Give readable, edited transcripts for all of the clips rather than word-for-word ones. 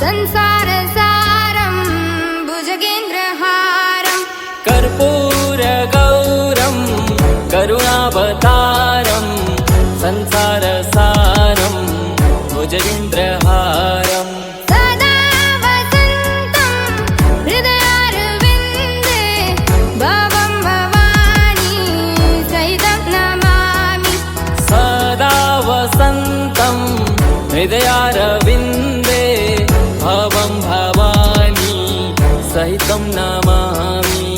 संसारसारं भुजगेन्द्रहारं कर्पूरगौरं करुणावतारं संसारसारं भुजगेन्द्रहारं सदा वसन्तं हृदयारविन्दे भवं भवानी सहितं नमामि सदा वसन्तं हृदयारविन्दे भवं भवानी सहितं नमामि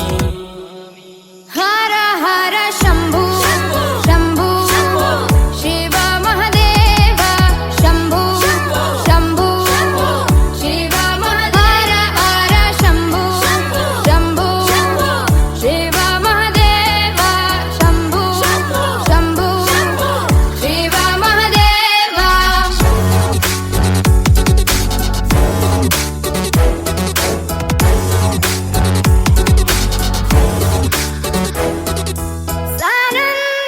हर हर शम्भो शम्भो शिव महदेव शम्भो शम्भो शिव महदेव हर शम्भो शम्भो शिव महदेव शम्भो शम्भो शिव महदेव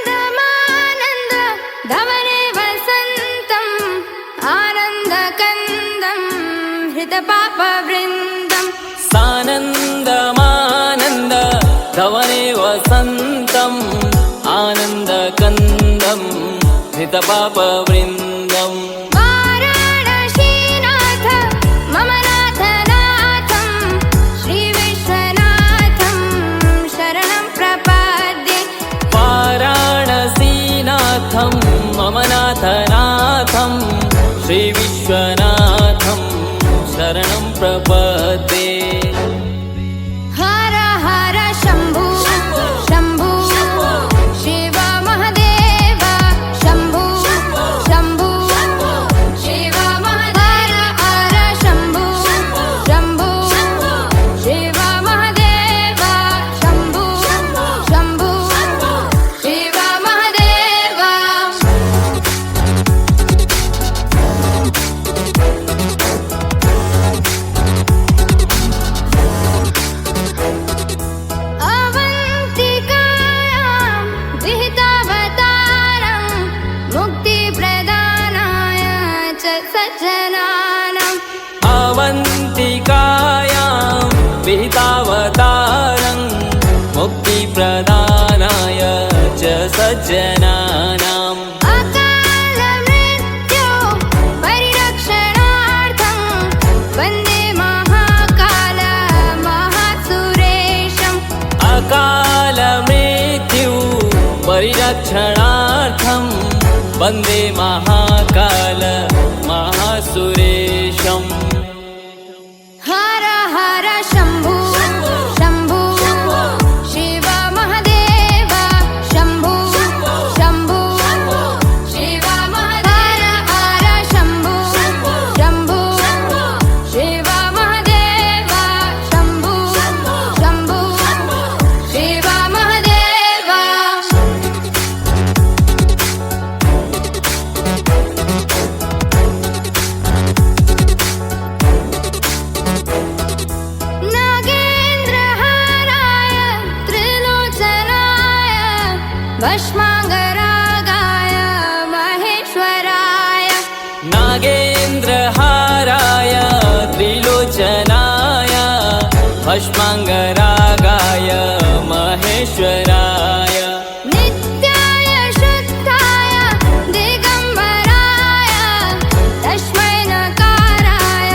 सानन्दमानन्द धवने वसन्तम् आनन्दकन्दं हृतपापवृन्दम् सानन्दमानन्द धवने वसन्तम् आनन्दकन्दं हृतपापवृन्दम् वाराणसीनाथ मम नाथनाथं श्रीविश्वनाथं शरणं प्रपद्ये वाराणसीनाथं मम नाथनाथं श्रीविश्वनाथं शरणं प्रपद्ये हर हर शम्भो शम्भो शिव महदेव शम्भो शम्भो शिव महदेव हर शम्भो शम्भो शिव महदेव शम्भो शम्भो शिव महदेव अवन्तिकायां विहितावतारं मुक्तिप्रदानाय च सज्जनानाम् अवन्तिकायां विहितावतारं मुक्तिप्रदानाय च सज्जनानाम् अकालमृत्यो परिरक्षणार्थं वन्दे महाकाल महासुरेशम् अकालमृत्यु परिरक्षणार्थं वन्दे महाकाल महासुरेशम् हर हर शम्भो शम्भो शिव महदेव शम्भो शम्भो शिव महदेव हर शम्भो शम्भो शिव महदेव शम्भो शम्भो शिव महदेव नागेन्द्रहाराय त्रिलोचनाय भस्माङ्गरागाय महेश्वराय नागेन्द्रहाराय त्रिलोचनाय भस्माङ्गरागाय महेश्वराय नित्याय शुद्धाय दिगम्बराय तस्मै नकाराय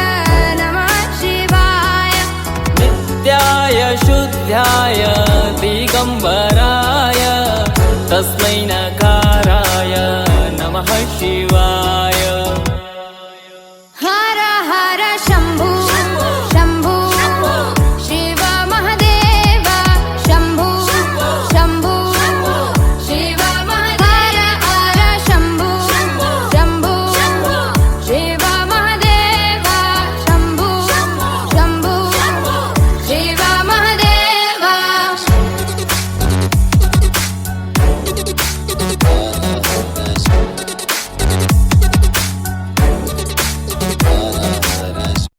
नमः शिवाय नित्याय शुद्धाय दिगम्बराय तस्मै नकाराय नमः शिवाय